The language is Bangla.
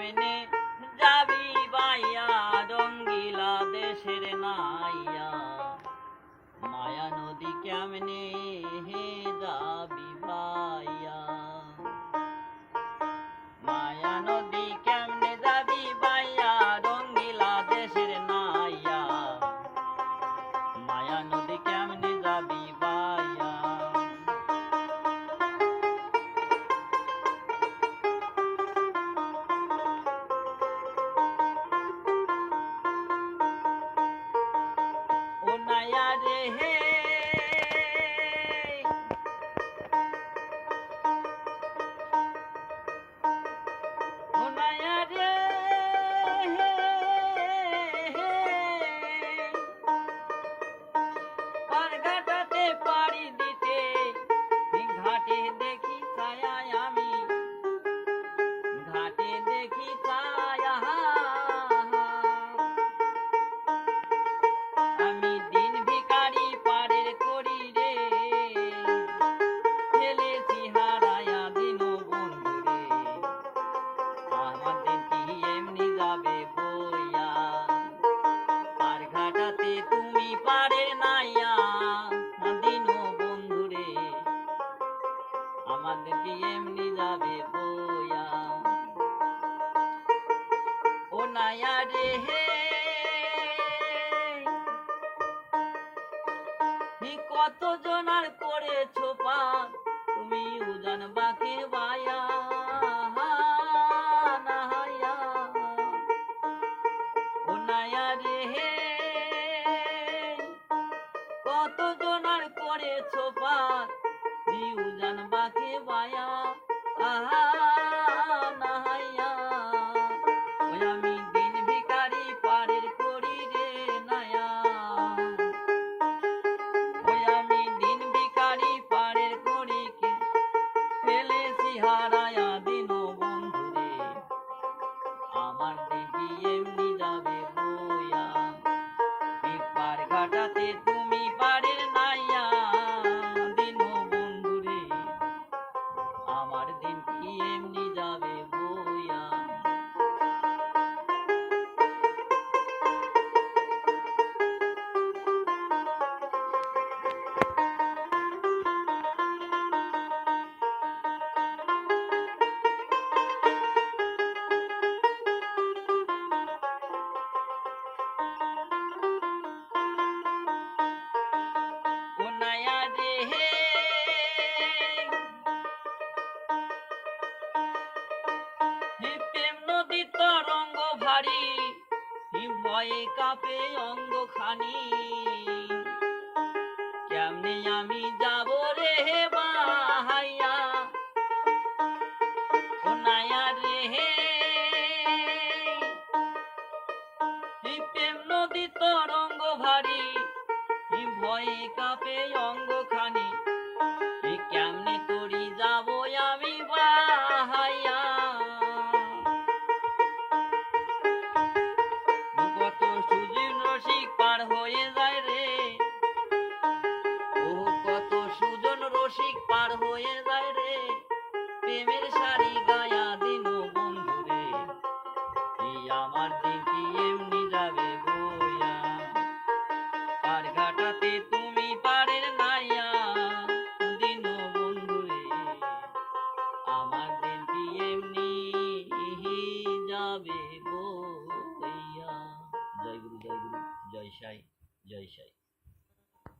কেমনে যাবি বাইয়া রঙ্গিলা দেশের নাইয়া মায়া নদী কেমনে যাবি বাইয়া মায়া নদী কেমনে যাবি বাইয়া রঙ্গিলা দেশের নাইয়া মায়া নদী কেমনে যাবি বাইয়া ও নাইয়া রে হে ও নাইয়া রে পারঘাটাতে পাড়ি দিতে ঘাটে দেখি ছায়া আমি ঘাটে দেখি ছায়া আমি দিন ভিখারি পারের করি রে ফেলেছি হারায়া দিন বন্ধু রে আমার দিন কি এমনি যাবে বইয়া পার ঘাটাতে তুমি পারের নাইয়া দিন বন্ধু রে আমাদের কি এমনি যাবে বইয়া ও নাইয়া রে হে কত জনার করেছো পার তুমি উজান বাকে বায়া নাহায়া ও নাইয়া রে হে কত জনার করেছো পার উজান বাকে বায়া আহা নাহায়া ওই আমি দিন ভিখারি পারের করি রে নায়া ওই আমি দিন ভিখারি পারের করি কে ফেলেছি হারায়া দিন বন্ধু রে আমার দিদি এমনি যাবে বইয়া পার ঘাটাতে তুমি পারের নাইয়া দিন বন্ধু রে আমার দিন কি এমনি যাবে বইয়া ও নাইয়া রে হে প্রেম নদী তরঙ্গ ভারী ভয়ে কাঁপে অঙ্গ খানি কেমনে আমি যাব রে বাহাইয়া ও নাইয়া রে হে প্রেম নদী তরঙ্গ ভারী ভয়ে কাঁপে অঙ্গ খানি কেমনে তরি যাব আমি বাহাইয়া কত সুজন রসিক পার হয়ে যায় রে ও কত সুজন রসিক পার হয়ে যায় রে প্রেমের শাড়ি গায়া দিন বন্ধু রে এই আমার দিন কি এমনি যাবে বইয়া পার ঘাটাতে তুমি পারের নাইয়া দিন বন্ধু রে আমার দিন কি এমনি যাবে বইয়া জয় গুরু জয় গুরু জয় সাই জয় সাই